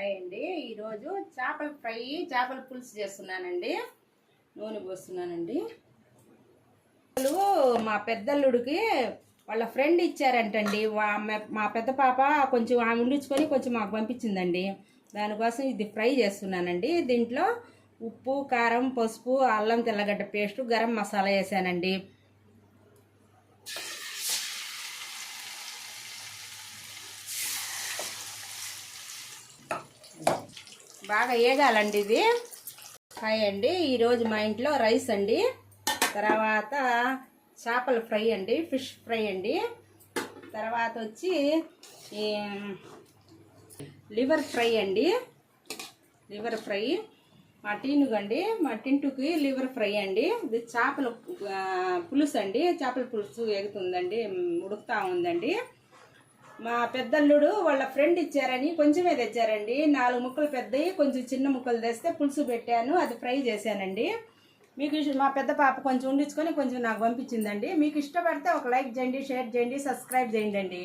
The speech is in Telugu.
హాయ్ అండి. ఈరోజు చేపల ఫ్రై చేపల పులుసు చేస్తున్నానండి. నూనె పోస్తున్నానండి. మా పెద్దల్లుడికి వాళ్ళ ఫ్రెండ్ ఇచ్చారంటండి. మా పెద్ద పాప కొంచెం ఆమె ఉండించుకొని కొంచెం మాకు పంపించిందండి. దానికోసం ఇది ఫ్రై చేస్తున్నానండి. దీంట్లో ఉప్పు, కారం, పసుపు, అల్లం తెల్లగడ్డ పేస్టు, గరం మసాలా వేసానండి. బాగా వేగాలండి ఇది. హాయ్ అండి. ఈరోజు మా ఇంట్లో రైస్ అండి, తర్వాత చేపల ఫ్రై అండి, ఫిష్ ఫ్రై అండి, తర్వాత వచ్చి లివర్ ఫ్రై అండి. లివర్ ఫ్రై మా టీనుగండి, మా టింటుకి లివర్ ఫ్రై అండి. ఇది చేపల పులుసు అండి. చేపల పులుసు ఎగుతుందండి, ఉడుకుతా ఉందండి. మా పెద్దల్లుడు వాళ్ళ ఫ్రెండ్ ఇచ్చారని కొంచెమే తెచ్చారండి. 4 ముక్కలు పెద్దవి, కొంచెం చిన్న ముక్కలు తెస్తే పులుసు పెట్టాను, అది ఫ్రై చేశానండి. మీకు మా పెద్ద పాప కొంచెం ఉండించుకొని కొంచెం నాకు పంపించిందండి. మీకు ఇష్టపడితే ఒక లైక్ చేయండి, షేర్ చేయండి, సబ్స్క్రైబ్ చేయండి.